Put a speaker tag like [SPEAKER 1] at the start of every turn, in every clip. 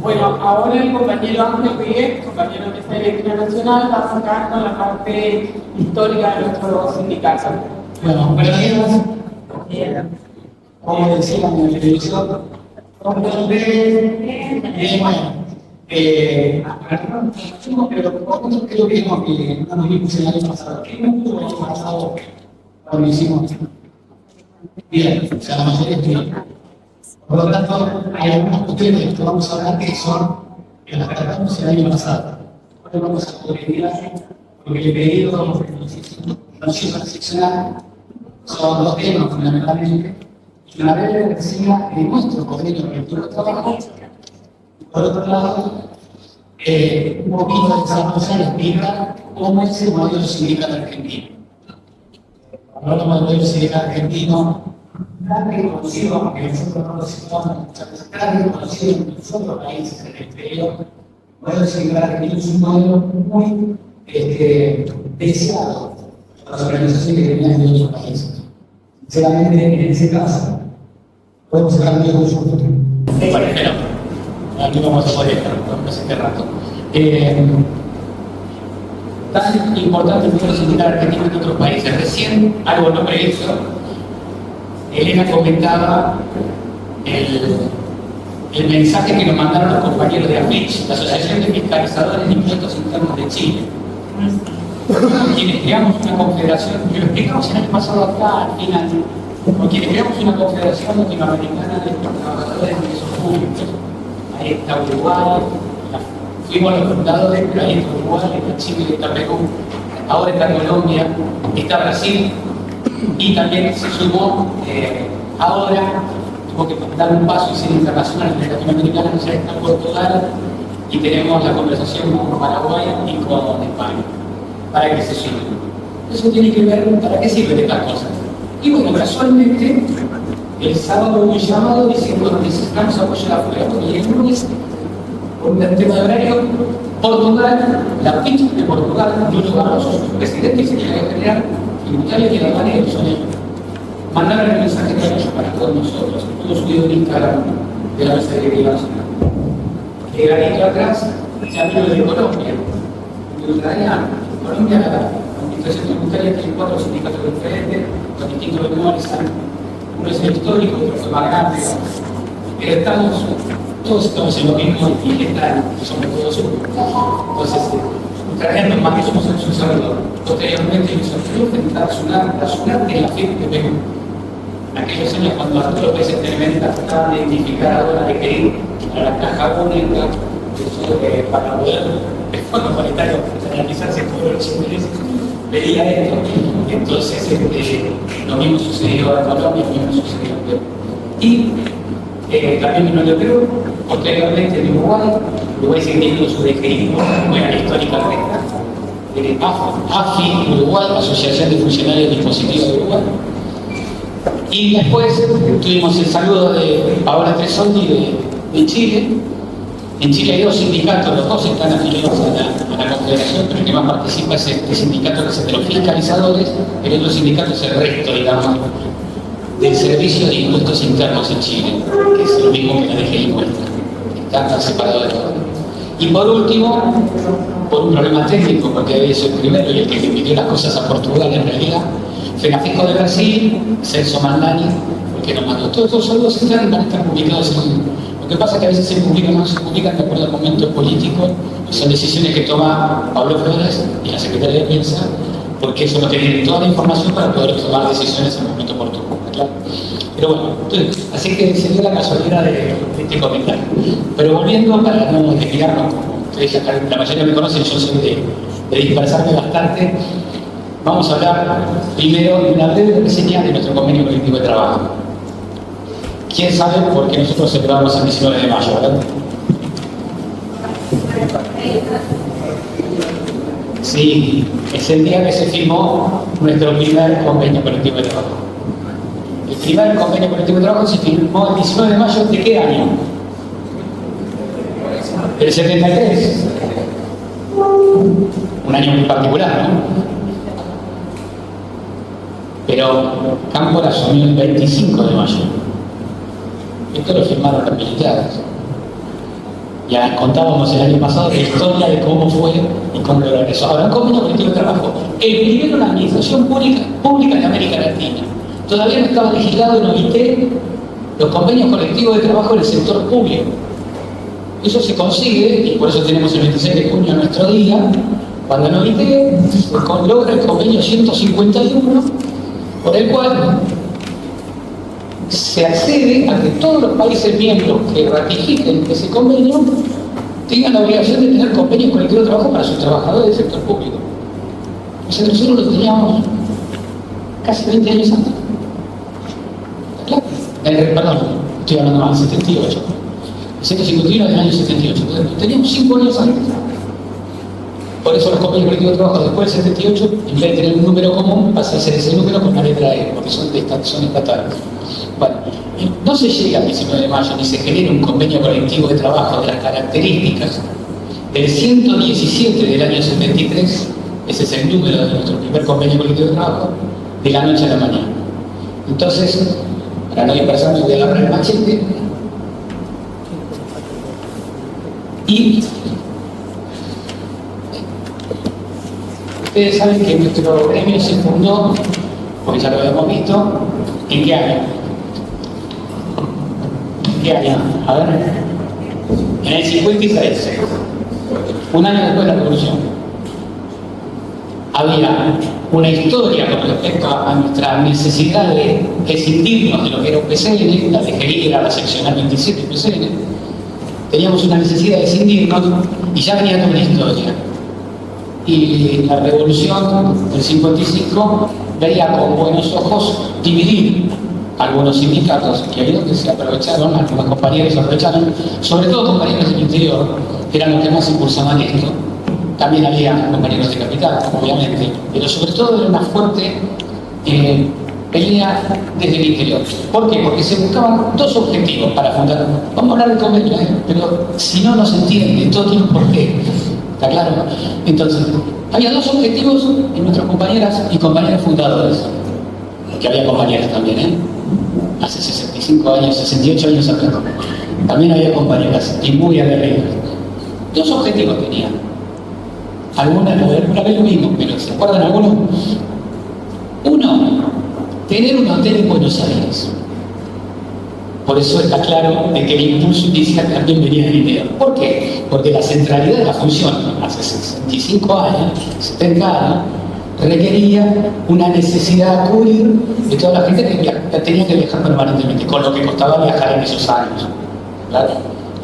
[SPEAKER 1] Bueno, ahora el compañero Ángel Riguet, compañero de Mesa Eléctrica Nacional, va a sacar con la parte histórica de nuestro sindicato.
[SPEAKER 2] Bueno, buenos días. Como decía en la televisión, bueno, pero creo que no nos vimos el año pasado. ¿Qué no tuvo el año pasado cuando hicimos? Bien, o sea, la mayoría es bien. Por lo tanto, hay algunas cuestiones que vamos a hablar que son que las tratamos el año pasado. Ahora vamos a corregir porque el pedido nos hizo seccionar son dos temas fundamentalmente. Una breve reseña de nuestro convenio colectivo de trabajo. Por otro lado, un poquito desarrollar y explicar cómo es el modelo sindical argentino. Cuando hablamos del modelo sindical argentino, tan reconocido, aunque nosotros no lo situamos muchas veces, tan reconocido en muchos otros países en el exterior, el modelo sindical argentino es un modelo muy deseado por las organizaciones que vienen de otros países. Sinceramente, en ese caso, podemos sacar un discurso futuro.
[SPEAKER 3] Bueno, pero aquí vamos a poder estar este rato. Tan importante el modelo sindical argentino en otros países. Recién, algo no previsto, Elena comentaba el mensaje que nos mandaron los compañeros de AFICH, la Asociación de Fiscalizadores de Impuestos Internos de Chile, quienes creamos una confederación, que lo explicamos el año pasado acá, al final, con quienes creamos una confederación latinoamericana de trabajadores de ingresos públicos. Ahí está Uruguay, fuimos los fundadores, pero ahí está Uruguay, está Chile, está Perú, ahora está Colombia, está Brasil, y también se sumó ahora, tuvo que dar un paso y ser internacional en Latinoamericana, ya está Portugal, y tenemos la conversación con Paraguay y con España, para que se sumen. Eso tiene que ver para qué sirven estas cosas. Y bueno, casualmente, el sábado hubo un llamado diciendo que necesitamos apoyo de afuera, porque el lunes, por un tema de horario, Portugal, la PIT de Portugal, Nuno Barroso, su presidente y secretario general, tributario y aduanero, son ellos. Mandaron el mensaje de apoyo para todos nosotros, todo subido en Instagram de la Mesa Eléctrica Nacional. Llegadito atrás, ya vino de Colombia, de Ucrania. Colombia, la administración tributaria tiene 4 sindicatos diferentes, con distintos menores. Uno es el histórico, otro fue más grande. Pero todos estamos en lo mismo y que tal, somos todos uno. Entonces, ucranianos más que somos un salvador. Posteriormente, hizo el intentar sonar en la firma que vengo. En aquellos años, cuando a todos los países trataban de identificar ahora de que ir a la caja única, para poder, el Fondo Monetario, analizarse todos los chilenos, veía esto. Entonces, lo mismo sucedió en Colombia, lo mismo sucedió en Perú. Y también vino de Perú, posteriormente de Uruguay sigue teniendo su DGI, buena histórica recta, AFI, Uruguay, Asociación de Funcionarios de Dispositivos de Uruguay. Y después tuvimos el saludo de Paola Tresoldi de Chile. En Chile hay 2 sindicatos, los 2 están afiliados a la confederación, pero el que más participa es este sindicato que es el de los fiscalizadores, el otro sindicato es el resto, digamos, del Servicio de Impuestos Internos en Chile, que es lo mismo que la DGI Impuestos, está separado de todo. Y por último, por un problema técnico, porque había sido el primero y el que pidió las cosas a Portugal en realidad, FENAFICO de Brasil, Celso Mandani, porque nos mandó todos los saludos están y van a estar publicados en. Lo que pasa es que a veces se publican o no se publican de acuerdo al momento político, y son decisiones que toma Pablo Flores y la Secretaría de Prensa, porque eso no tiene toda la información para poder tomar decisiones en el momento oportuno, ¿claro? Pero bueno, entonces, así que se dio la casualidad de este comentario. Pero volviendo, para no desviarnos, como ustedes acá, la mayoría me conocen, yo soy de dispersarme bastante. Vamos a hablar primero de una breve reseña de nuestro convenio colectivo de trabajo. ¿Quién sabe por qué nosotros celebramos el 19 de mayo, verdad? Sí, es el día que se firmó nuestro primer convenio colectivo de trabajo. El primer convenio colectivo de trabajo se firmó el 19 de mayo ¿de qué año? El 73. Un año muy particular, ¿no? Pero Cámpora asumió el 25 de mayo. Esto lo firmaron los militares. Ya contábamos el año pasado la historia de cómo fue y cómo lo regresó. Ahora, un convenio colectivo de trabajo. El primero en la administración pública en América Latina. Todavía no estaba legislado en OIT los convenios colectivos de trabajo en el sector público. Eso se consigue, y por eso tenemos el 26 de junio nuestro día, cuando en OIT se logra el convenio 151, por el cual se accede a que todos los países miembros que ratifiquen ese convenio tengan la obligación de tener convenios colectivos de trabajo para sus trabajadores del sector público. O sea, nosotros lo teníamos casi 20 años antes. ¿Está claro? Perdón, estoy hablando mal, 78. El 151 del año 78. Entonces, teníamos 5 años antes. Por eso los convenios colectivos de trabajo después del 78, en vez de tener un número común, pasa a ser ese número con la letra E, porque son estatales. Bueno, no se llega al 19 de mayo ni se genera un convenio colectivo de trabajo de las características del 117 del año 73, ese es el número de nuestro primer convenio colectivo de trabajo, de la noche a la mañana. Entonces, para no dispersarme, voy a agarrar el machete y ustedes saben que nuestro gremio se fundó, porque ya lo habíamos visto, ¿en qué año? ¿En qué año? A ver. En el 56, un año después de la Revolución. Había una historia con respecto a nuestra necesidad de escindirnos de lo que era UPCN, la tejería era la seccional 27 UPCN. Teníamos una necesidad de escindirnos y ya venía con una historia. Y la revolución del 55 veía con buenos ojos dividir algunos sindicatos, y ahí donde se aprovecharon, algunos compañeros se aprovecharon, sobre todo compañeros del interior, que eran los que más impulsaban esto. También había compañeros de capital, obviamente, pero sobre todo era una fuerte pelea desde el interior. ¿Por qué? Porque se buscaban dos objetivos para fundar. Vamos a hablar de convenio, pero si no, no se entiende, todo tiene un porqué. ¿Está claro? Entonces, había dos objetivos en nuestras compañeras y compañeros fundadores, porque había compañeras también, hace 65 años, 68 años atrás. También había compañeras y muy aguerridas. Dos objetivos tenían. Alguna vez lo mismo, pero ¿se acuerdan algunos? Uno, tener un hotel en Buenos Aires. Por eso está claro de que el impulso inicial también venía del interior. ¿Por qué? Porque la centralidad de la función, hace 65 años, 70 años, requería una necesidad a cubrir de toda la gente que tenía que viajar permanentemente, con lo que costaba viajar en esos años, ¿claro?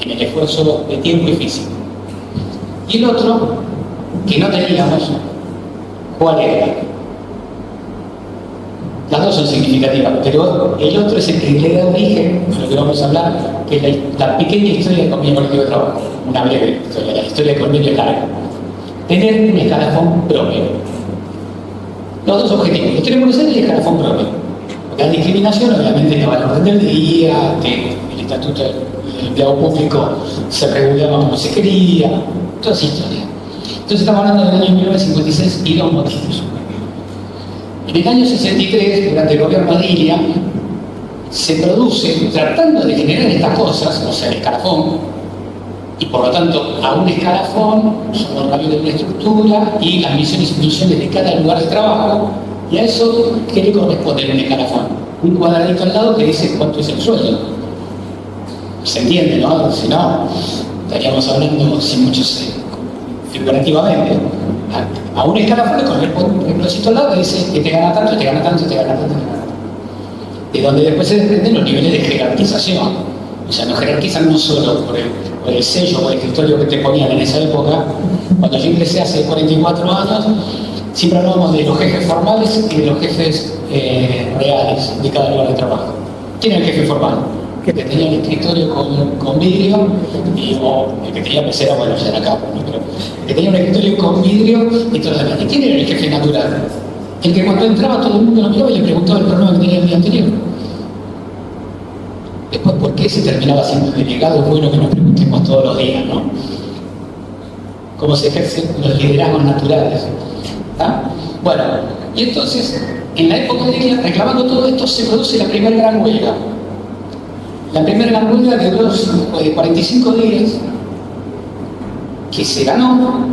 [SPEAKER 3] En el esfuerzo de tiempo y físico. Y el otro, que no teníamos, ¿cuál era? Las dos son significativas, pero el otro es el que le da origen a lo que vamos a hablar, que es la pequeña historia del convenio colectivo de trabajo, una breve historia, la historia del convenio largo. Tener un escalafón propio. Los dos objetivos, los tenemos que ser el escalafón propio. Porque la discriminación obviamente no va a orden del día, que el estatuto del empleado público se regulaba como se quería, toda esa historia. Entonces estamos hablando del año 1956 y dos motivos. En el año 63, durante el gobierno de Ilia, se produce, tratando de generar estas cosas, o sea, el escalafón, y por lo tanto, a un escalafón son los cambios de una estructura y las misiones y funciones de cada lugar de trabajo, y a eso, ¿qué le corresponde en un escalafón? Un cuadradito al lado que dice cuánto es el sueldo. Se entiende, ¿no? Si no, estaríamos hablando sin muchos figurativamente. A un escalafón le corresponde un reglocito al lado que dice que te gana tanto, te gana tanto, te gana tanto, te gana tanto. De donde después se desprenden los niveles de jerarquización. O sea, nos jerarquizan no solo por el sello, por el escritorio que te ponían en esa época. Cuando yo ingresé hace 44 años, siempre hablábamos de los jefes formales y de los jefes reales de cada lugar de trabajo. ¿Quién es el jefe formal? Que tenía el escritorio con vidrio, o el que tenía pecera, bueno, ya era acá, pero que tenía un escritorio con vidrio y todo lo demás. ¿Y quién era el jefe natural? El que cuando entraba todo el mundo lo miraba y le preguntaba el problema que tenía el día anterior. Después, ¿por qué se terminaba siendo delegado? Es bueno que nos preguntemos todos los días, ¿no? ¿Cómo se ejercen los liderazgos naturales? ¿Ah? Bueno, y entonces, en la época de Ilia, reclamando todo esto, se produce la primera gran huelga. La primera gran huelga que duró 45 días, que se ganó,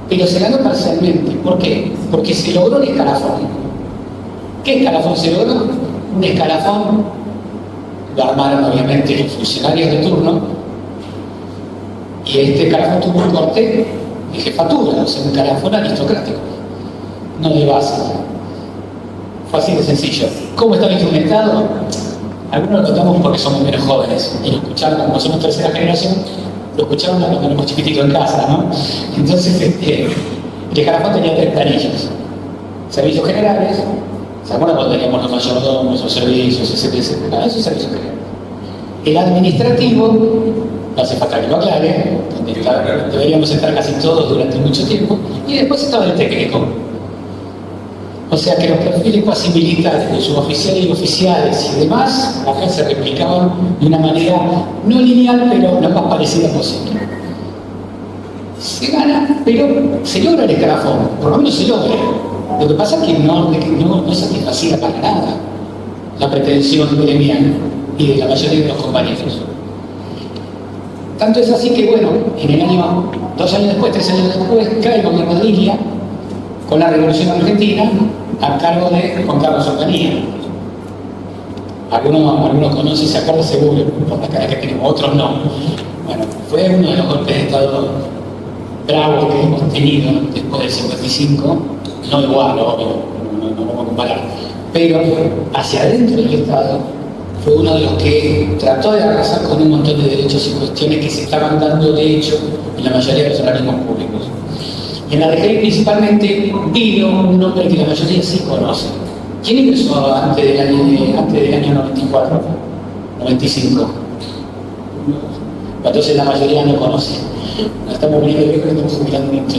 [SPEAKER 3] pero se ganó parcialmente. ¿Por qué? Porque se logró el escalafón. ¿Qué escalafón se logró? Un escalafón, lo armaron obviamente los funcionarios de turno, y este escalafón tuvo un corte de jefatura, o sea, un escalafón aristocrático, no de base. Fue así de sencillo. ¿Cómo estaba instrumentado? Algunos lo notamos porque somos menos jóvenes y lo escucharon, como somos tercera generación, lo escucharon cuando éramos chiquititos en casa, ¿no? Entonces, el escalafón tenía 3 planillas. Servicios generales, ¿se acuerdan cuando teníamos los mayordomos, los servicios, etcétera, etcétera? Esos servicios generales. El administrativo, no hace falta que lo aclare, donde deberíamos estar casi todos durante mucho tiempo, y después estaba el técnico. O sea que los perfiles cuasi militares de suboficiales y oficiales y demás, acá se replicaban de una manera no lineal, pero lo más parecida posible. Se gana, pero se logra el escalafón, por lo menos se logra. Lo que pasa es que no satisfacía para nada la pretensión gremial y de la mayoría de los compañeros. Tanto es así que, bueno, en el año, 2 años después, 3 años después, cae el gobierno de Ilia con la Revolución Argentina a cargo de Juan Carlos Onganía. Algunos conocen, se acuerdan seguro, por la cara que tenemos, otros no. Bueno, fue uno de los golpes de Estado bravos que hemos tenido después del 55, no igual, obvio, no vamos a comparar, pero hacia adentro del Estado fue uno de los que trató de arrasar con un montón de derechos y cuestiones que se estaban dando de hecho en la mayoría de los organismos públicos. En la DGI principalmente vino un nombre que la mayoría sí conoce. ¿Quién ingresó antes del año 94? 95. Entonces la mayoría no conoce. No estamos poniendo viejos, estamos jubilando mucho.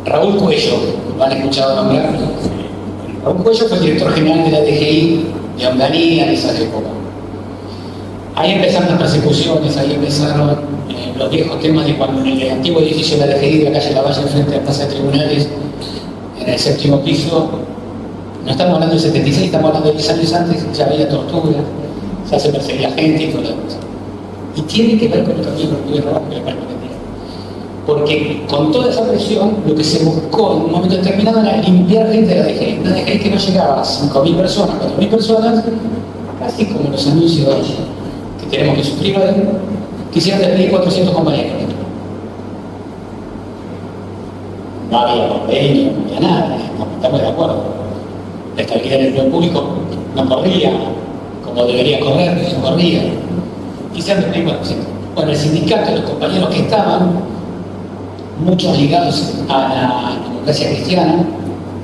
[SPEAKER 3] Raúl Cuello, ¿lo han escuchado nombrar? Raúl Cuello fue el director general de la DGI de Onganía en esa época. Ahí empezaron las persecuciones, ahí empezaron los viejos temas de cuando en el antiguo edificio de la DGI de la calle Lavalle, frente a la Plaza de Tribunales, en el 7º piso, no estamos hablando del 76, estamos hablando de 10 años antes, ya había tortura, ya se perseguía gente y todo lo demás. Y tiene que ver con el camino de trabajo que le permitía. Porque con toda esa presión, lo que se buscó en un momento determinado era limpiar gente de la DGI. Una DGI que no llegaba a 5.000 personas, 4.000 personas, casi como los anuncios que tenemos que sufrir hoy, quisieran despedir 400 compañeros. No había convenio, no había nada, estamos de acuerdo. La estabilidad del empleo público no corría como debería correr, no corría. Quisieran despedir 400. Bueno, el sindicato, los compañeros que estaban, muchos ligados a la democracia cristiana,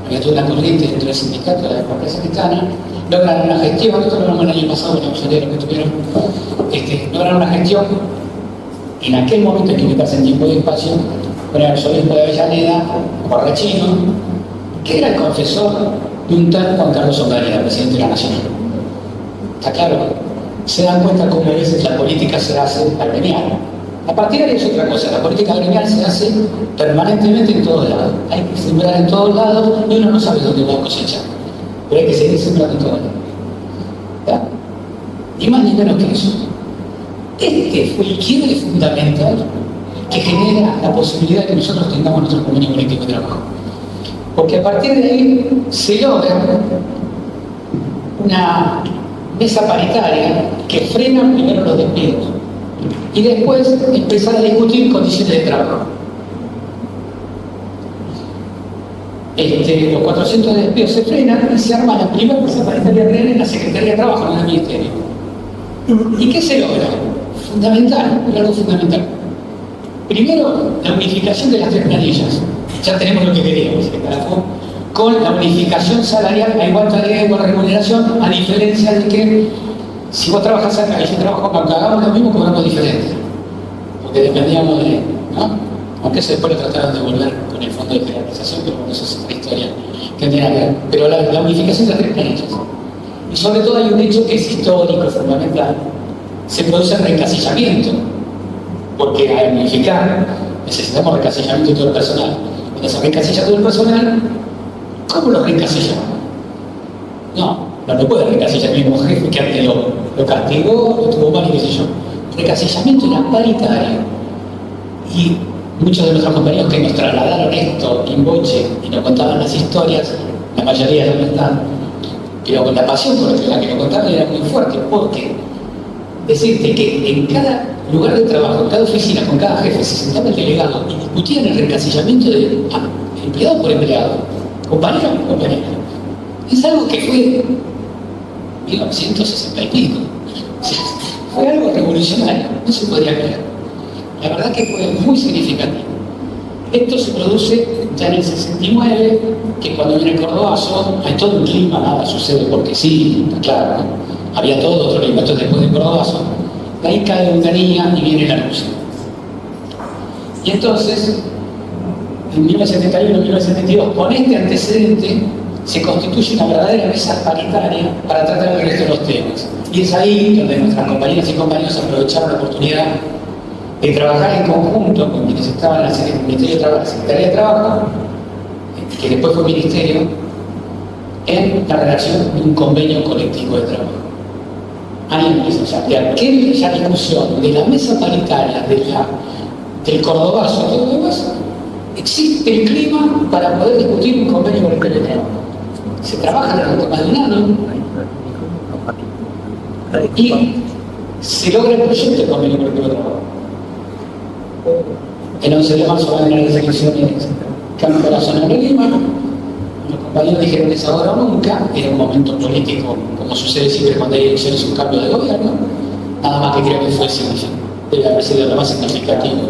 [SPEAKER 3] había toda una corriente dentro del sindicato de la democracia cristiana, lograron una gestión, esto lo hablamos el año pasado, la mayoría de los que estuvieron, lograron una gestión, y en aquel momento hay que ubicarse en tiempo y espacio, con el arzobispo de Avellaneda, Borrachino, que era el confesor de un tal Juan Carlos Onganía, presidente de la Nación. ¿Está claro? Se dan cuenta cómo a veces la política se hace al gremial. A partir de ahí es otra cosa, la política gremial se hace permanentemente en todos lados. Hay que sembrar en todos lados y uno no sabe dónde va a cosechar. Pero hay que seguir sembrando en todos lados. ¿Ya? Ni más ni menos que eso. Este fue el quiebre fundamental que genera la posibilidad de que nosotros tengamos nuestro convenio colectivo de trabajo. Porque a partir de ahí se logra una mesa paritaria que frena primero los despidos y después empezar a discutir condiciones de trabajo. Los 400 despidos se frenan y se arma la primera mesa paritaria real en la Secretaría de Trabajo, en el Ministerio. ¿Y qué se logra? Fundamental, algo fundamental. Primero, la unificación de las 3 planillas. Ya tenemos lo que queríamos, con la unificación salarial a igual tarea, igual remuneración, a diferencia de que si vos trabajas acá y yo trabajo acá, aunque hagamos lo mismo, cobramos diferente. Porque dependíamos de, ¿no? Aunque se después lo trataron de volver con el fondo de jerarquización, pero bueno, eso es otra historia que tendría que ver. Pero la unificación de las 3 planillas. Y sobre todo hay un hecho que es histórico, fundamental. Se produce el reencasillamiento. Porque al unificar necesitamos reencasillamiento de todo el personal. Cuando se reencasilla todo el personal, ¿cómo lo reencasillamos? No puede reencasillar el mismo jefe que antes lo castigó, lo tuvo mal y qué sé yo. Recasillamiento era paritario. Y muchos de nuestros compañeros que nos trasladaron esto in voce y nos contaban las historias, la mayoría ya no están, pero con la pasión por la que nos contaban era muy fuerte, porque decirte que en cada lugar de trabajo, en cada oficina, con cada jefe, se sentaba el delegado y discutían el recasillamiento de empleado por empleado, compañero por compañero. Es algo que fue 1960 y pico. O sea, fue algo revolucionario, no se podía creer. La verdad que fue muy significativo. Esto se produce ya en el 69, que cuando viene el Cordobazo, hay todo un clima, nada sucede porque sí, está claro, ¿no? Había todo otro clima. Entonces después del Cordobazo, de ahí cae Onganía y viene la luz. Y entonces, en 1971-1972, con este antecedente, se constituye una verdadera mesa paritaria para tratar el resto de los temas. Y es ahí donde nuestras compañeras y compañeros aprovecharon la oportunidad de trabajar en conjunto con quienes estaban en el Ministerio de Trabajo, la Secretaría de Trabajo, que después fue Ministerio, en la redacción de un convenio colectivo de trabajo. Ahí empieza, o sea, de aquella discusión de la mesa paritaria, del Cordobazo, todo lo demás, existe el clima para poder discutir un convenio colectivo de trabajo. Se trabaja durante más de un año y se logra el proyecto del convenio colectivo de trabajo. El 11 de marzo van a haber las elecciones Campo de la Zona de Lima. Los compañeros dijeron que es ahora o nunca. Era un momento político, como sucede siempre cuando hay elecciones, un cambio de gobierno. Nada más que creo que fue significativo. Debe haber sido lo más significativo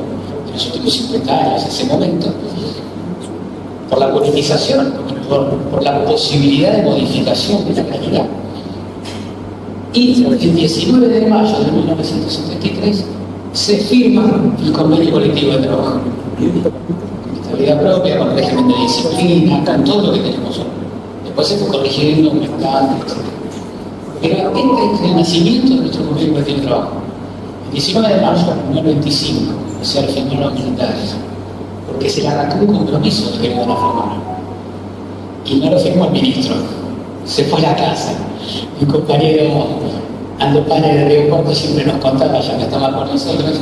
[SPEAKER 3] en los últimos 50 años, ese momento. Por la politización, por la posibilidad de modificación de la realidad. Y el 19 de mayo de 1973 se firma el convenio colectivo de trabajo. Con estabilidad propia, con régimen de disciplina, con todo lo que tenemos hoy. Después se fue corrigiendo, aumentando, etc. Pero este es el nacimiento de nuestro convenio colectivo de trabajo. El 19 de marzo de 1925 se firmaron los militares, porque se le arrancó un compromiso de que iban a firmar. Y no lo firmó el ministro, se fue a la casa. Mi compañero Ando Pane de Río Cuarto siempre nos contaba, ya que estaba con nosotros,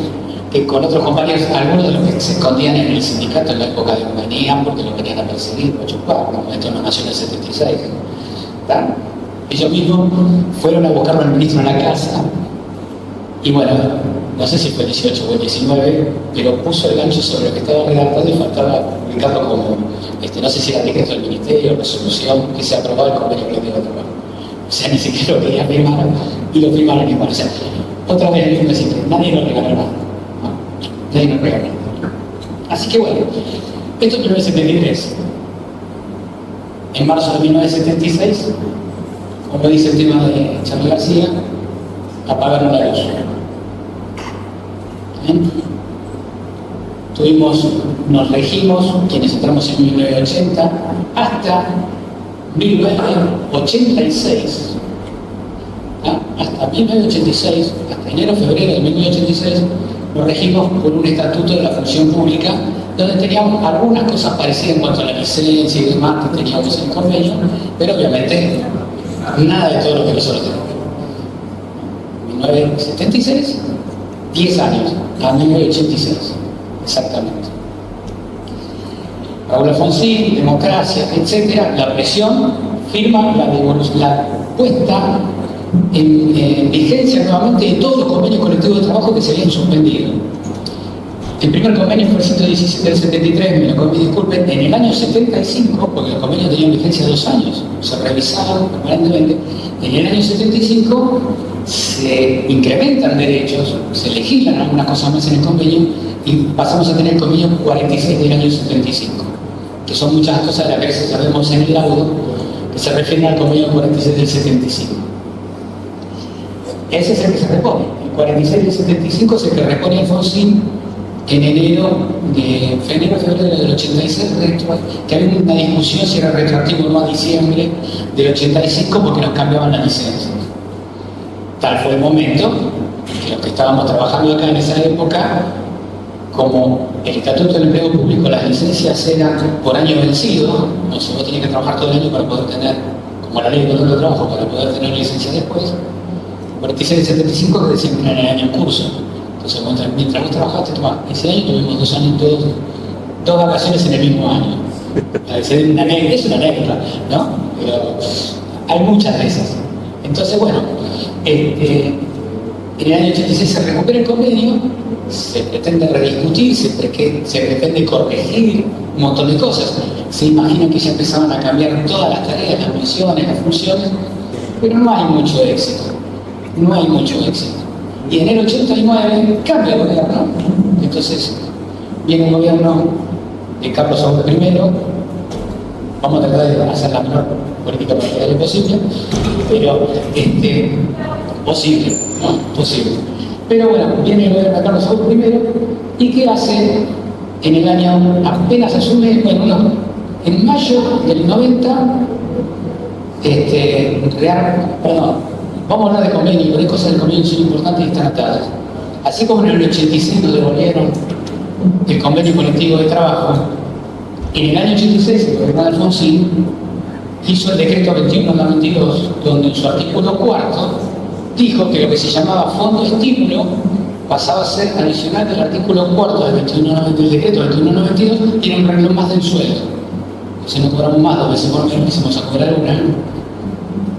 [SPEAKER 3] que con otros compañeros, algunos de los que se escondían en el sindicato en la época de venían porque lo venían a perseguir, a chupar, como esto no nació en el 76. ¿Tá? Ellos mismos fueron a buscarlo al ministro en la casa y bueno, no sé si fue 18 o 19, pero puso el gancho sobre lo que estaba redactado y faltaba publicarlo como, no sé si era decreto del ministerio, resolución, que se aprobaba el convenio colectivo de trabajo. O sea, ni siquiera lo querían firmar y lo firmaron igual. O sea, otra vez el mismo decir, nadie nos regaló nada. ¿No? Nadie nos regaló nada. Así que bueno, esto es 1973. En marzo de 1976, como dice el tema de Charlie García, apagaron la luz. ¿Bien? Nos regimos, quienes entramos en 1980, hasta 1986, hasta 1986, hasta enero, febrero de 1986, nos regimos por un estatuto de la función pública, donde teníamos algunas cosas parecidas en cuanto a la licencia y demás que teníamos en el convenio, pero obviamente nada de todo lo que nosotros tenemos. 1976, 10 años, a 1986, exactamente. Raúl Alfonsín, democracia, etc., la presión firma la puesta en vigencia nuevamente de todos los convenios colectivos de trabajo que se habían suspendido. El primer convenio fue el 117 del 73, me disculpen, en el año 75, porque los convenios tenían vigencia de 2 años, se revisaban permanentemente, en el año 75 se incrementan derechos, se legislan algunas cosas más en el convenio y pasamos a tener el convenio 46 del año 75, que son muchas cosas de las que sabemos en el laudo, que se refieren al convenio 46 del 75. Ese es el que se repone. El 46 del 75 es el que repone Alfonsín en febrero del 86, que había una discusión si era retroactivo o no a diciembre del 85 porque nos cambiaban las licencias. Tal fue el momento que los que estábamos trabajando acá en esa época, como el Estatuto del Empleo Público, las licencias eran por año vencido, o sea, vos tenías que trabajar todo el año para poder tener, como la ley de contrato de trabajo, para poder tener licencia después. 46 de 75 que decían que era en el año en curso. Entonces, mientras vos trabajaste, ese año tuvimos 2 años, dos vacaciones en el mismo año. Es una anécdota, ¿no? Pero hay muchas de esas. Entonces, bueno, en el año 86 se recupera el convenio, se pretende rediscutir, se pretende corregir un montón de cosas. Se imagina que ya empezaban a cambiar todas las tareas, las misiones, las funciones, pero no hay mucho éxito. No hay mucho éxito. Y en el 89 cambia el gobierno. Entonces viene el gobierno de Carlos Saúl I. Vamos a tratar de hacer la menor política partidaria posible, pero posible, ¿no? Posible. Pero bueno, viene el gobierno de Carlos Saúl I. ¿Y qué hace en el año? Apenas asume, bueno, no, en mayo del 90, vamos a hablar de convenio, pero hay cosas del convenio que son importantes y están atadas. Así como en el 86 nos devolvieron el convenio colectivo de trabajo, en el año 86 el gobierno de Alfonsín hizo el decreto 2192, donde en su artículo 4 dijo que lo que se llamaba fondo de estímulo pasaba a ser adicional del artículo 4 del decreto 2192, tiene un renglón más del sueldo. Si no cobramos más 2 veces por mes, empezamos a cobrar una.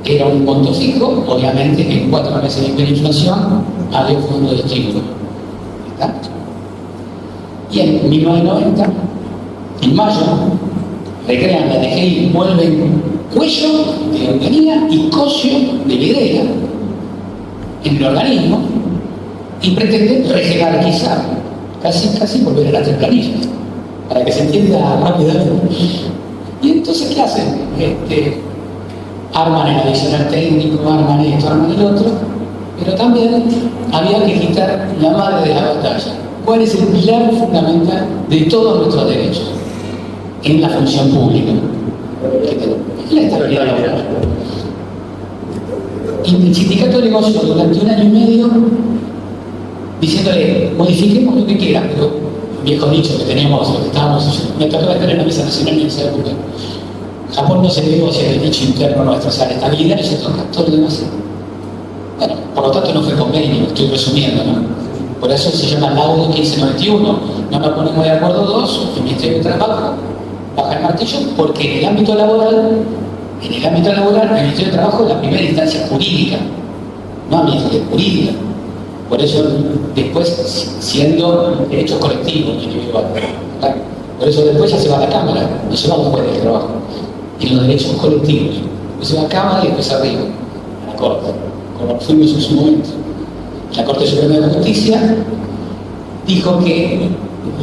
[SPEAKER 3] Era un monto fijo, obviamente en 4 meses de hiperinflación había un fondo de estímulo. ¿Está? Y en 1990, en mayo, recrean la DGI, vuelven Cuello de Onganía y Cosio de Videla en el organismo y pretenden rejerarquizar, casi volver a la templanilla, para que se entienda rápidamente. Y entonces, ¿qué hacen? Arman el adicional técnico, arman esto, arman el otro, pero también había que quitar la madre de la batalla. ¿Cuál es el pilar fundamental de todos nuestros derechos? En la función pública. La estabilidad laboral. Y el sindicato negoció durante 1 año y medio diciéndole, modifiquemos lo que quieran, pero viejo dicho que teníamos, lo que estábamos, me tocaba estar en la mesa nacional en esa época. Japón no se negocia el dicho interno nuestro, o sea, la estabilidad y se toca, todo lo demás. Bueno, por lo tanto no fue convenio, estoy resumiendo, ¿no? Por eso se llama laudo 1591. No nos ponemos de acuerdo dos, el Ministerio de Trabajo baja el martillo, porque en el ámbito laboral, el Ministerio de Trabajo es la primera instancia jurídica, no administrativa, jurídica. Por eso después, siendo derechos colectivos individuales, por eso después ya se va a la Cámara, no se va a los jueces de trabajo. Y los derechos colectivos, después se va a la Cámara y después arriba, a la Corte, como fuimos en su momento. La Corte Suprema de Justicia dijo que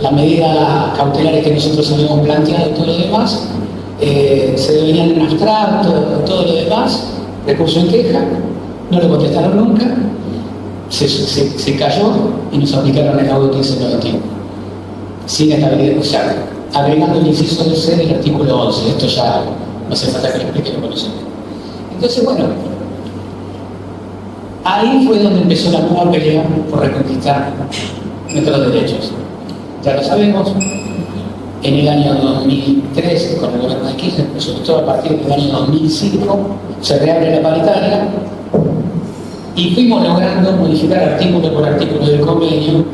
[SPEAKER 3] las medidas cautelares que nosotros habíamos planteado y todo lo demás se devenían en abstracto, todo lo demás, recurso en queja, no lo contestaron nunca, se cayó y nos aplicaron el laudo 1591. Sin estabilidad, o sea, agregando el inciso del C del artículo 11, esto ya no hace falta que lo explique, lo conocen. Entonces, bueno, ahí fue donde empezó la nueva pelea por reconquistar nuestros derechos. Ya lo sabemos, en el año 2003, con el gobierno de Kirchner, sobre todo a partir del año 2005, se reabre la paritaria y fuimos logrando modificar artículo por artículo del convenio,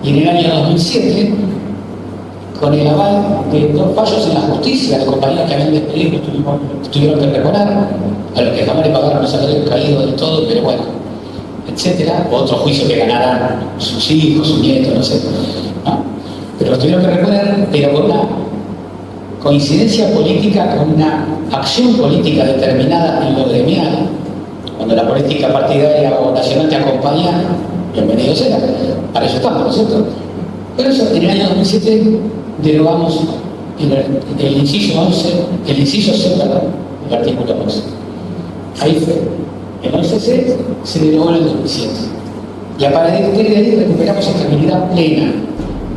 [SPEAKER 3] y en el año 2007, con el aval de 2 fallos en la justicia de compañías que habían despedido, tuvieron que reponer, a los que jamás le pagaron los salarios caídos del todo, pero bueno, etcétera, otro juicio que ganarán sus hijos, sus nietos, no sé, ¿no? Pero los tuvieron que reponer, pero con una coincidencia política, con una acción política determinada en lo gremial. Cuando la política partidaria o nacional te acompaña, bienvenido sea, para eso estamos, ¿no es cierto? Pero eso, en el año 2007 derogamos el inciso 11, el inciso C, perdón, el artículo 11. Ahí fue. El 11C se derogó en el 2007. Y a partir de ahí recuperamos estabilidad plena.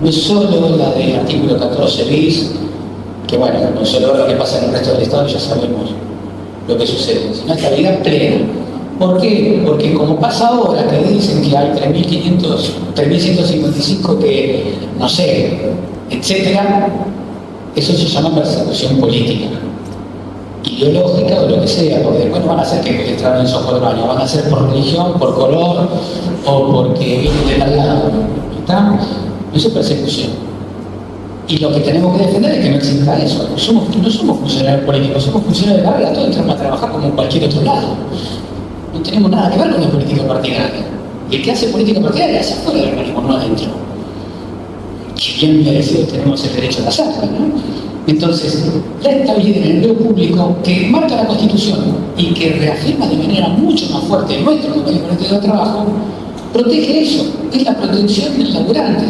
[SPEAKER 3] No es solo la del artículo 14 bis, que bueno, no solo lo que pasa en el resto del Estado, ya sabemos lo que sucede, sino estabilidad plena. ¿Por qué? Porque como pasa ahora, que dicen que hay 3.155 que, no sé, etcétera, eso se llama persecución política. ideológica o lo que sea, porque después no van a ser que extraen esos 4 años, van a ser por religión, por color o porque vienen de tal lado. ¿Está? Eso es persecución. Y lo que tenemos que defender es que no exista eso. No somos funcionarios políticos, somos funcionarios de la vida, todos entramos a trabajar como en cualquier otro lado. No tenemos nada que ver con la política partidaria. Y el que hace política partidaria hace afuera del organismo, no adentro. Que bien merecido tenemos el derecho de hacerlo, ¿no? Entonces, la estabilidad en el empleo público que marca la Constitución y que reafirma de manera mucho más fuerte nuestro convenio colectivo de trabajo, protege eso, es la protección del laburante,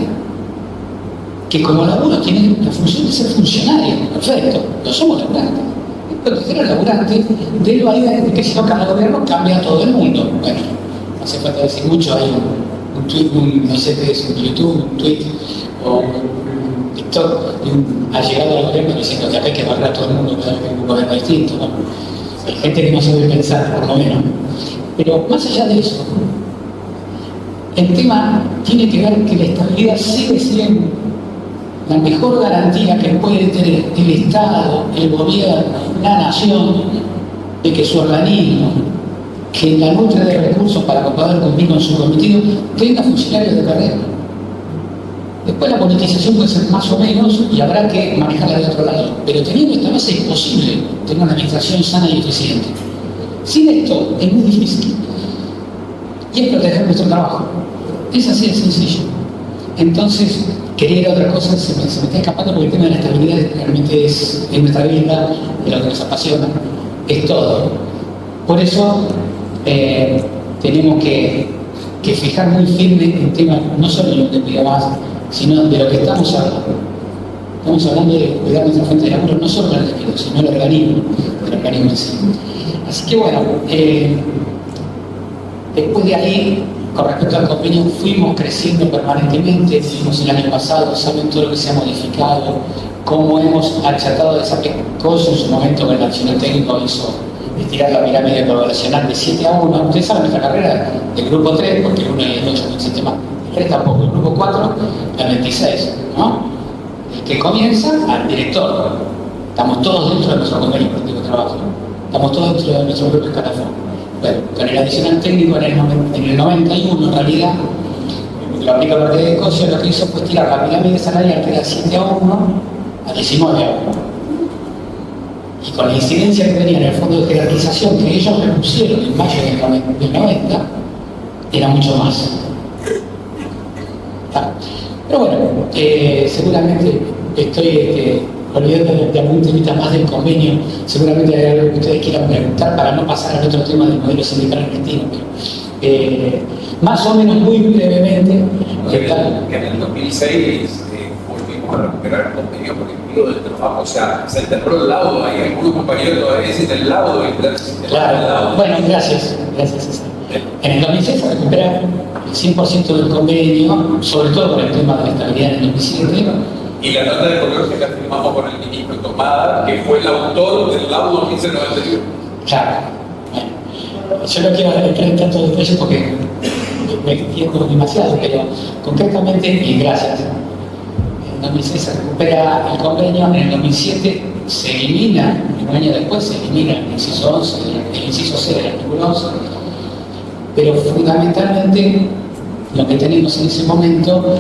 [SPEAKER 3] que como laburo tiene la función de ser funcionario, perfecto, no somos laburantes, es proteger al laburante de la idea de que si no cambia el gobierno, cambia todo el mundo. Bueno, no hace falta decir mucho, hay un tweet, no sé qué es, un YouTube, un tweet o un TikTok de un allegado al gobierno diciendo que acá hay que barrer a todo el mundo, cada vez que hay un gobierno distinto, ¿no? Hay gente que no sabe pensar, por lo menos. Pero más allá de eso, el tema tiene que ver que la estabilidad sigue siendo la mejor garantía que puede tener el Estado, el gobierno, la nación, de que su organismo, que la nutre de recursos para poder cumplir con su cometido, tenga funcionarios de carrera. Después la politización puede ser más o menos y habrá que manejarla de otro lado. Pero teniendo esta base es posible tener una administración sana y eficiente. Sin esto es muy difícil. Y es proteger nuestro trabajo. Es así de sencillo. Entonces, quería ir a otra cosa, se me está escapando porque el tema de la estabilidad realmente es en nuestra vida, de lo que nos apasiona, es todo. Por eso tenemos que fijar muy firme el tema, no solo de lo que cuida más, sino de lo que estamos hablando. Estamos hablando de cuidar nuestra fuente de laburo, no solo el despido, sino el organismo en sí. Así que bueno, después de ahí, con respecto al convenio, fuimos creciendo permanentemente, fuimos el año pasado, saben todo lo que se ha modificado, cómo hemos achatado esa cosa en su momento que el accionar técnico hizo estirar la pirámide poblacional de 7 a 1. Ustedes saben nuestra carrera del grupo 3, porque el 1 y el 8 no existe más. El 3 tampoco, el grupo 4, la 26, ¿no? El que comienza al director. Estamos todos dentro de nuestro convenio colectivo de trabajo. Estamos todos dentro de nuestro propio escalafón. Bueno, con el adicional técnico en el 91, en realidad, lo aplica la ley de Escocia, lo que hizo fue tirar la pirámide salarial que era 7 a 1 a 19 a 1. Y con la incidencia que tenía en el fondo de jerarquización que ellos me pusieron en mayo del 90, era mucho más. Pero bueno, seguramente estoy olvidando de algún temita más del convenio, seguramente hay algo que ustedes quieran preguntar para no pasar al otro tema del modelo sindical argentino. Más o menos muy brevemente.
[SPEAKER 4] Que en el 2006 volvimos a recuperar el convenio colectivo del trabajo, o sea, se enterró el laudo, hay algunos compañeros que todavía dicen el laudo y
[SPEAKER 3] claro, bueno, gracias César. En el 2006 se recupera el 100% del convenio, sobre todo por el tema de la estabilidad en el 2007.
[SPEAKER 4] Y la nota de color que la firmamos con el ministro Tomada, que fue el autor del laudo 1591.
[SPEAKER 3] Claro. Bueno, yo no quiero entrar en tantos detalles porque me entiendo demasiado, pero concretamente, y gracias, en el 2006 se recupera el convenio, en el 2007 se elimina, un año después se elimina el inciso 11, el inciso C del artículo 11, pero fundamentalmente lo que tenemos en ese momento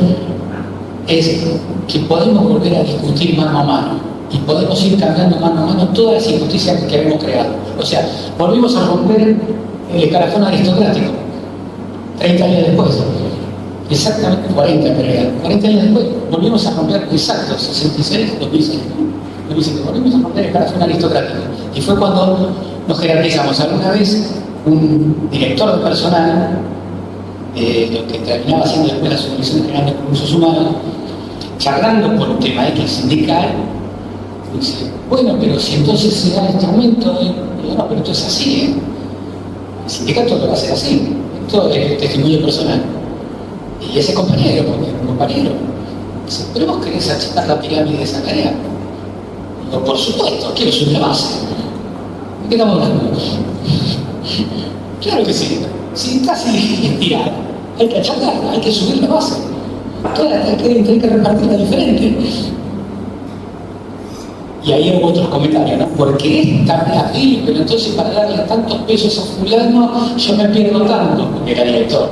[SPEAKER 3] es que podemos volver a discutir mano a mano y podemos ir cambiando mano a mano todas las injusticias que hemos creado. O sea, volvimos a romper el escalafón aristocrático 30 años después, exactamente 40 en realidad, 40 años después volvimos a romper, exacto, 66, 2006, volvimos a romper el escalafón aristocrático y fue cuando nos jerarquizamos. Alguna vez un director de personal, lo que terminaba haciendo después la Subcomisión General de Recursos Humanos, charlando por un tema X sindical, dice, bueno, pero si entonces se da este aumento, no, pero esto es así, el sindicato lo va a hacer así, esto es testimonio personal. Y ese compañero, dice, pero vos querés achicar la pirámide salarial. Digo, por supuesto, quiero subir la base. ¿De qué estamos hablando? Claro que sí. Si está así estirada, hay que achacarla, hay que subir la base. Hay que repartirla diferente. Y ahí hubo otros comentarios, ¿no? Porque esta aquí, pero entonces para darle tantos pesos a fulano, yo me pierdo tanto, porque era director.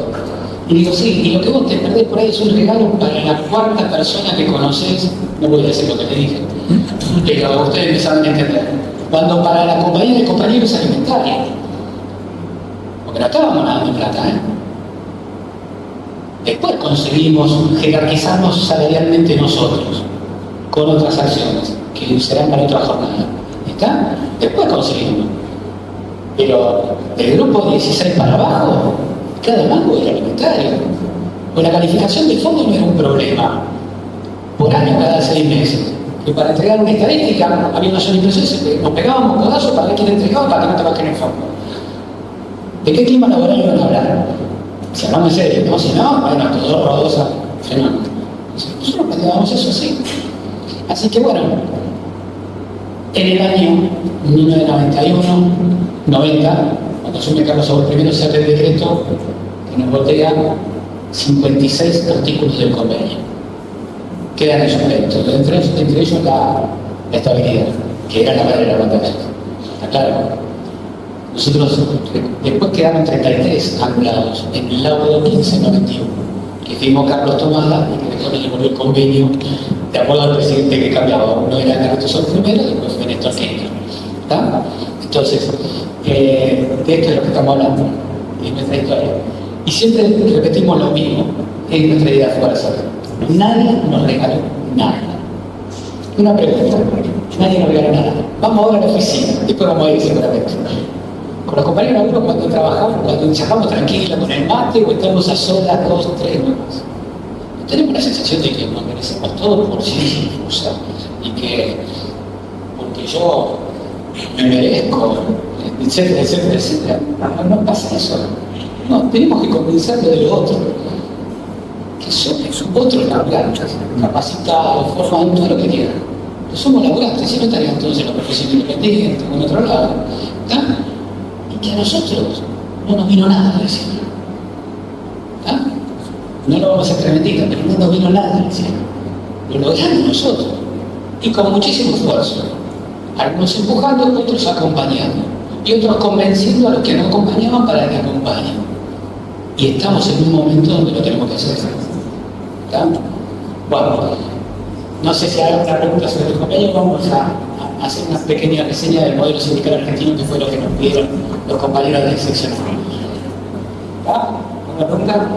[SPEAKER 3] Y digo, sí, y lo que vos te perdés por ahí es un regalo para la cuarta persona que conoces, no voy a decir lo que te dije, pero ustedes me saben entender. Cuando para la compañía de compañeros alimentarios, porque no estábamos dando plata, ¿eh? Después conseguimos jerarquizarnos salarialmente nosotros, con otras acciones, que serán para otra jornada. ¿Está? Después conseguimos. Pero del grupo 16 para abajo, cada banco era alimentario. Pues la calificación del fondo no era un problema. Por año cada 6 meses. Que para entregar una estadística había una sola impresión, nos pegábamos codazos para ver quién entregaba para que no trabajen en el fondo. ¿De qué clima laboral iban a hablar? Si hablamos en serio, no, si no, bueno, todo rodosa, fenómeno. Nosotros planteábamos eso así. Así que bueno, en el año 1991, 90, cuando asume Carlos Saúl I, se hace el decreto que nos botea 56 artículos del convenio. Quedan en suspenso, entre ellos la estabilidad, que era la barrera de la pantalla. ¿Está claro? Nosotros, después quedaron 33 anulados en el laudo 1591, que firmó Carlos Tomada y que después le devolvió el convenio de acuerdo al presidente que cambiaba. Uno era Carlos Saúl I, después fue Néstor Kirchner. ¿Está? Entonces, de esto es lo que estamos hablando, en nuestra historia. Y siempre repetimos lo mismo, es nuestra idea de fuerza. Nadie nos regaló nada. Una pregunta, nadie nos regaló nada. Vamos ahora a la oficina, después vamos a ir seguramente. Con los compañeros de laburo cuando trabajamos, cuando charlamos tranquilos con el mate o estamos a solas 2 o 3 horas. Tenemos la sensación de que nos merecemos todo por ciencia infusa y que porque yo me merezco, etcétera, etcétera, etcétera. No pasa eso. No, tenemos que convencerlo de lo otro. Que son otros laburantes, capacitados, formados, todo lo que quieran. No somos laburantes, si no estarían todos en la profesión independiente o en otro lado. ¿Está? Y que a nosotros no nos vino nada del cielo. ¿Está? No lo vamos a hacer tremendita, pero no nos vino nada del cielo. Lo logramos nosotros. Y con muchísimo esfuerzo. Algunos empujando, otros acompañando. Y otros convenciendo a los que no acompañaban para que acompañen. Y estamos en un momento donde lo tenemos que hacer. ¿Está? Bueno, no sé si hay alguna pregunta sobre el convenio, vamos a hacer una pequeña reseña del modelo sindical argentino, que fue lo que nos pidieron los compañeros de sección. ¿Está? ¿Alguna pregunta?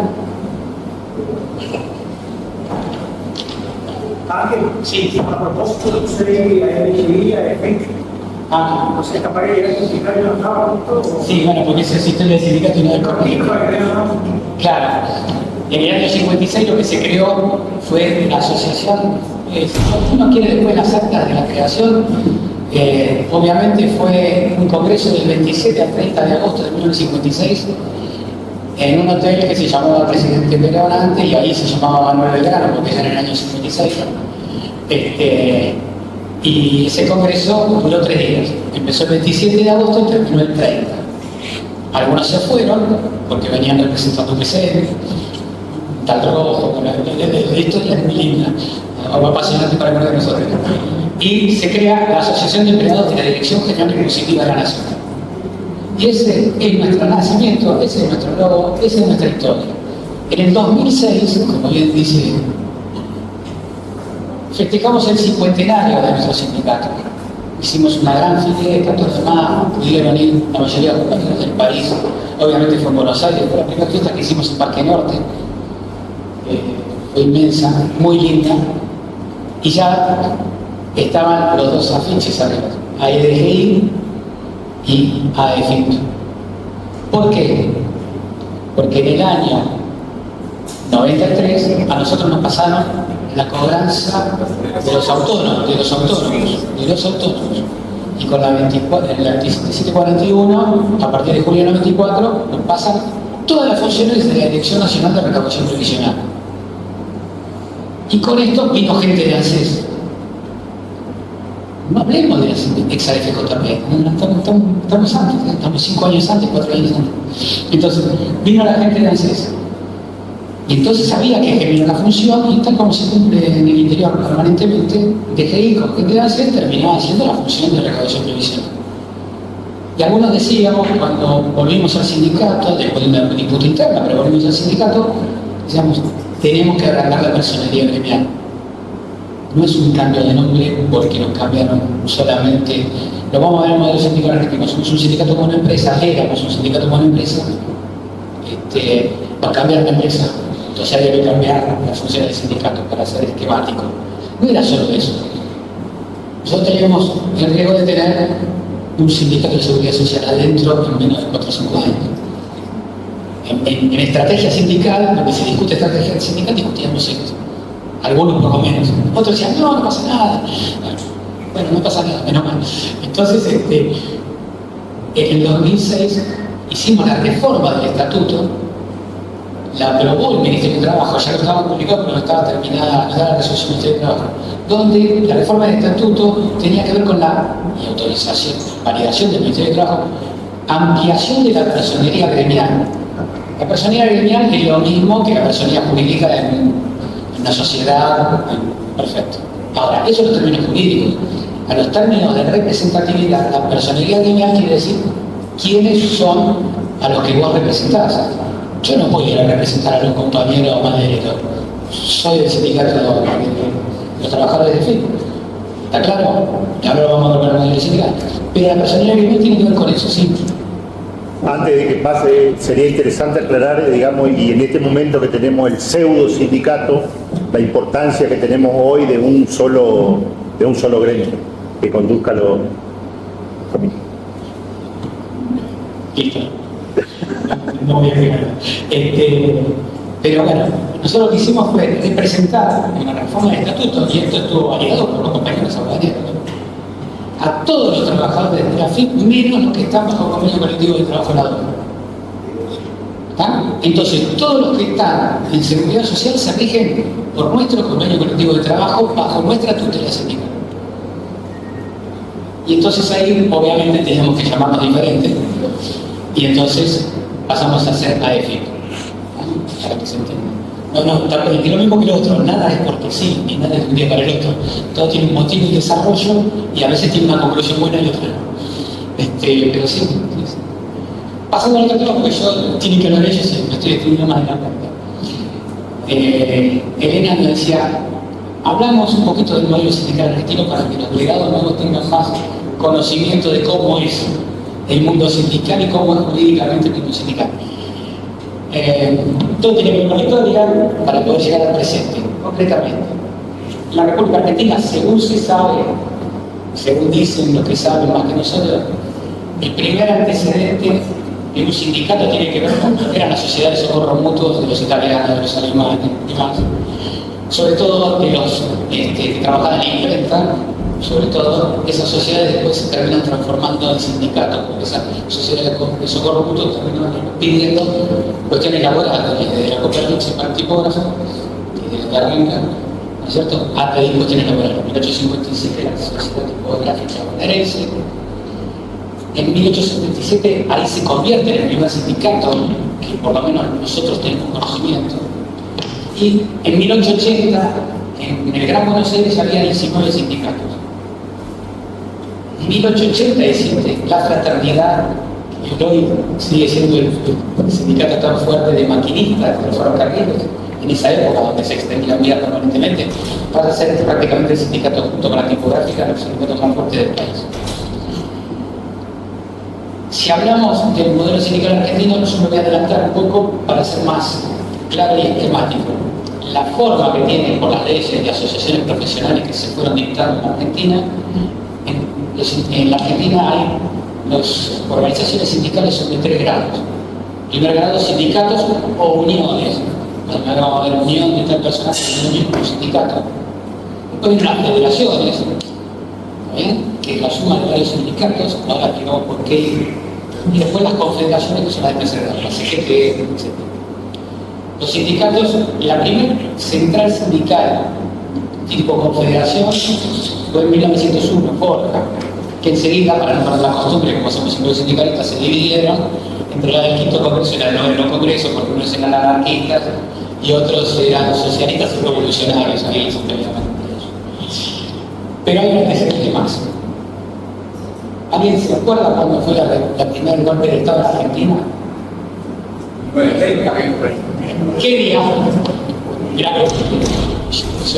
[SPEAKER 5] Ángel,
[SPEAKER 3] Sí.
[SPEAKER 5] a propósito de usted y la LGI, la defensa,
[SPEAKER 3] Ah,
[SPEAKER 5] ¿no se capaz de ir a sindicato y no estaba junto?
[SPEAKER 3] sí, bueno, porque ese sistema del sindicato y no del convenio. Claro. En el año 56 lo que se creó fue la asociación. Si uno quiere después las actas de la creación, obviamente fue un congreso del 27 al 30 de agosto de 1956 en un hotel que se llamaba Presidente Perón antes y ahí se llamaba Manuel Belgrano porque era en el año 56. Y ese congreso duró 3 días. Empezó el 27 de agosto y terminó el 30. Algunos se fueron porque venían representando un PCM, tal rojo, la historia es muy linda, apasionante para algunos de nosotros. Y se crea la Asociación de Empleados de la Dirección General Ejecutiva de la Nación. Y ese es nuestro nacimiento, ese es nuestro logo, esa es nuestra historia. En el 2006, como bien dice, festejamos el 50º de nuestro sindicato. Hicimos una gran fiesta, todos los demás pudieron ir, la mayoría de los compañeros del país. Obviamente fue en Buenos Aires, fue la primera fiesta que hicimos en Parque Norte. Fue inmensa, muy linda. Y ya estaban los 2 afiches arriba, AEDGI y AEFIP. ¿Por qué? Porque en el año 93 a nosotros nos pasaron la cobranza de los autónomos. Y con la 2741, a partir de julio del 94, nos pasan todas las funciones de la Dirección Nacional de Recaudación Previsional. Y con esto vino gente de ANSES. No hablemos de ex-AFJP, estamos antes, estamos 5 años antes, 4 años antes. Entonces, vino la gente de ANSES. Y entonces había que generar una función, y tal como se cumple en el interior permanentemente, DGI con GTAC terminó haciendo la función de recaudación previsional. Y algunos decíamos, cuando volvimos al sindicato, después de una disputa interna, pero volvimos al sindicato, decíamos, tenemos que agrandar la personería gremial. No es un cambio de nombre porque nos cambiaron solamente. Lo vamos a ver en el modelo sindical argentino. Somos un sindicato como una empresa, éramos un sindicato como una empresa, para cambiar la empresa. Entonces había que cambiar la función del sindicato para ser esquemático. No era solo eso. Nosotros teníamos el riesgo de tener un sindicato de seguridad social adentro en menos de 4 o 5 años. En estrategia sindical, donde se discute estrategia sindical, discutíamos esto. Algunos por lo menos. Otros decían, no, no pasa nada. Bueno, no pasa nada, menos mal. Entonces, en el 2006 hicimos la reforma del estatuto, la aprobó el Ministerio de Trabajo, ya lo estaba publicado, pero no estaba terminada, no estaba la resolución del Ministerio de Trabajo, donde la reforma del estatuto tenía que ver con la autorización, validación del Ministerio de Trabajo, ampliación de la personería gremial. La personería gremial es lo mismo que la personería jurídica en una sociedad. Perfecto. Ahora, eso es los términos jurídicos. A los términos de representatividad, la personería gremial quiere decir quiénes son a los que vos representás. Yo no voy a ir a representar a los compañeros madereros. Soy del sindicato de los trabajadores de FIP. ¿Está claro? Y ahora vamos a hablar del sindicato. Pero la personalidad gremial tiene que ver con eso, sí.
[SPEAKER 6] Antes de que pase, sería interesante aclarar, digamos, y en este momento que tenemos el pseudo sindicato, la importancia que tenemos hoy de un solo gremio que conduzca los.
[SPEAKER 3] Listo. No voy a explicar. Pero bueno, nosotros lo que hicimos fue presentar una reforma del estatuto, y esto estuvo validado por los compañeros abogados, a todos los trabajadores de la FIP, menos los que están bajo convenio colectivo de trabajo laboral. ¿Está? Entonces, todos los que están en seguridad social se rigen por nuestro convenio colectivo de trabajo bajo nuestra tutela sindical. Y entonces ahí, obviamente, teníamos que llamarnos diferentes, y entonces pasamos a ser AEFIP. Para que se entienda. No, es lo mismo que el otro, nada es porque sí, ni nada es un día para el otro. Todo tiene un motivo y desarrollo, y a veces tiene una conclusión buena y otra no. Pero sí. Pasando al otro tema, porque yo tienen que hablar ellos, me estoy escribiendo más adelante. Elena me decía, hablamos un poquito del modelo sindical argentino para que los delegados nuevos tengan más conocimiento de cómo es el mundo sindical y cómo es jurídicamente el mundo sindical. Todo tiene que ver con la historia para poder llegar al presente. Concretamente, la República Argentina, según se sabe, según dicen los que saben más que nosotros, el primer antecedente de un sindicato tiene que ver con lo que eran las sociedades de socorro mutuos de los italianos, de los alemanes y demás. Sobre todo de los que trabajaban en la imprenta, sobre todo esas sociedades después se terminan transformando en sindicatos, porque esas sociedades de socorro mutuo terminan pidiendo cuestiones laborales, desde la cooperativa para el tipógrafo, que arranca, ¿no es cierto?, a pedir cuestiones laborales. En 1857 la sociedad tipográfica bonaerense. En 1877 ahí se convierte en el primer sindicato, que por lo menos nosotros tenemos conocimiento. Y en 1880, en el Gran Buenos Aires había 19 sindicatos. En 1887, la fraternidad, que hoy sigue siendo el sindicato tan fuerte de maquinistas de los ferrocarriles, en esa época donde se extendía la vida permanentemente, pasa a ser prácticamente el sindicato junto con la tipográfica, el sindicato más fuerte del país. Si hablamos del modelo sindical argentino, yo me voy a adelantar un poco para ser más claro y esquemático. La forma que tienen por las leyes de asociaciones profesionales que se fueron dictando en Argentina, en la Argentina hay las organizaciones sindicales son de 3 grados. Primer grado, sindicatos o uniones. Bueno, ahora vamos a ver unión de tal persona que unión como sindicato. Después vienen las federaciones, ¿bien?, que la suma de varios sindicatos, ahora digamos por qué. Y después las confederaciones, que son las de tercer grado, la CGT, etc. Los sindicatos, la primera central sindical tipo confederación fue en 1901, Forja, que enseguida, para no perder la costumbre, como hacemos siempre los sindicalistas, se dividieron entre la del quinto congreso y la del noveno congreso, porque unos eran anarquistas y otros eran socialistas y revolucionarios, ahí se peleaban entre ellos. Pero hay un antecedente más. ¿Alguien se acuerda cuando fue la primer golpe de Estado en Argentina?
[SPEAKER 4] Bueno,
[SPEAKER 3] ¿Qué día? Mirá, yo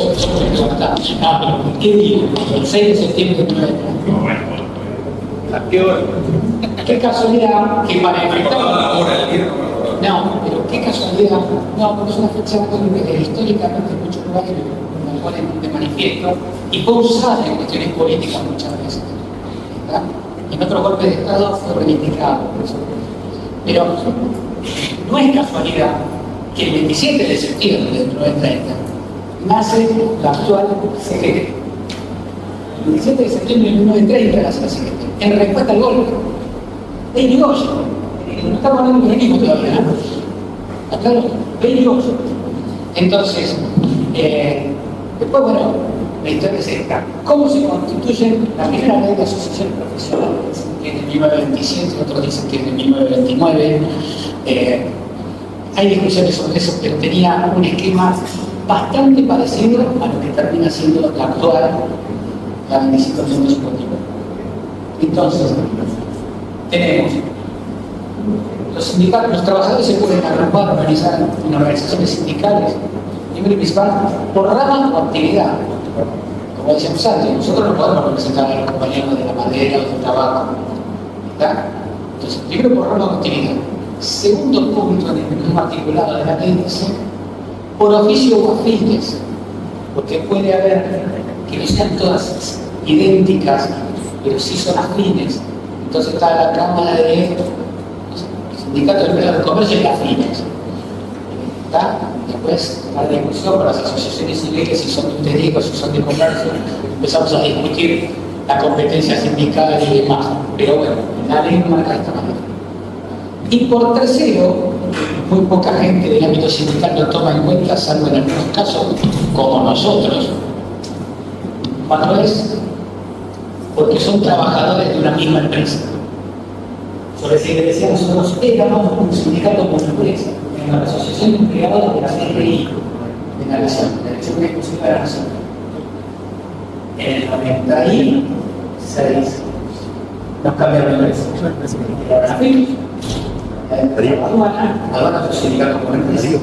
[SPEAKER 3] me preguntaba, pero ¿qué día? El 6 de septiembre de 1930.
[SPEAKER 4] ¿A qué hora?
[SPEAKER 3] Qué casualidad que para enfrentar.
[SPEAKER 4] Ahora, el día
[SPEAKER 3] No, pero qué casualidad. No, porque es una fecha históricamente en muchos lugares la ponen de manifiesto y fue usada en cuestiones políticas muchas veces. ¿Verdad? En otro golpe de Estado fue reivindicado. Pero no es casualidad que el 27 de septiembre de 1930 nace la actual CGT. El 27 de septiembre de 1930 nace la CGT, en respuesta al golpe. Es Irigoyen. No estamos hablando de equipo todavía, ¿no? Claro, es Irigoyen. Entonces, después, bueno, la historia es esta. ¿Cómo se constituye la primera ley de asociaciones profesionales? Que es de 1927, otros dicen que es de 1929. Hay discusiones sobre eso, pero tenía un esquema bastante parecido a lo que termina siendo la actual, la 2551. Entonces, tenemos los sindicatos, los trabajadores se pueden agrupar, organizar en organizaciones sindicales, primero y principal, por rama o actividad. Como decíamos antes, nosotros no podemos representar a los compañeros de la madera o del tabaco. ¿Está? Entonces, primero por rama o actividad. Segundo punto en el mismo articulado de la ley dice, por oficio o afines, porque puede haber que no sean todas idénticas, pero sí son afines. Entonces está la Cámara de Sindicato de Empleados del Comercio y afines. ¿Está? Después la discusión con las asociaciones civiles, si son de ustedes, si son de comercio, empezamos a discutir la competencia sindical y demás. Pero bueno, la ley marca de esta manera. Y por tercero, muy poca gente del ámbito sindical lo toma en cuenta, salvo en algunos casos, como nosotros, cuando es porque son trabajadores de una misma empresa. Por decir, decía nosotros, éramos un sindicato como empresa, en la Asociación de Empleados de la CRI, de la Nación, de la Dirección Exclusiva de la Nación. En el 96 nos cambiaron de empresa. La FIP, aduana fue sindicato como empresa.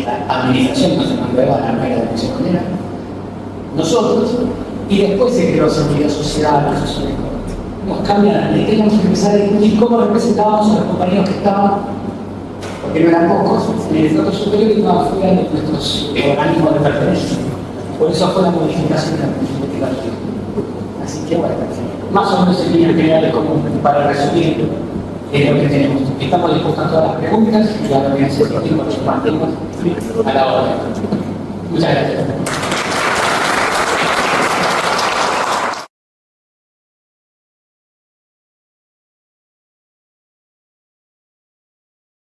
[SPEAKER 3] La administración no se mandó a la regla de funcionalidad. Nosotros, y después se creó seguridad social, nos cambian la ley, teníamos que empezar a discutir cómo representábamos a los compañeros que estaban, porque no eran pocos, en el trato superior y estaban fuera de nuestros organismos de pertenencia. Por eso fue la modificación de la política. Así que bueno, más o menos en líneas generales como para resumir lo que tenemos. Estamos dispuestos a todas las preguntas y a lo que necesitemos los compartimos a la hora. Muchas gracias.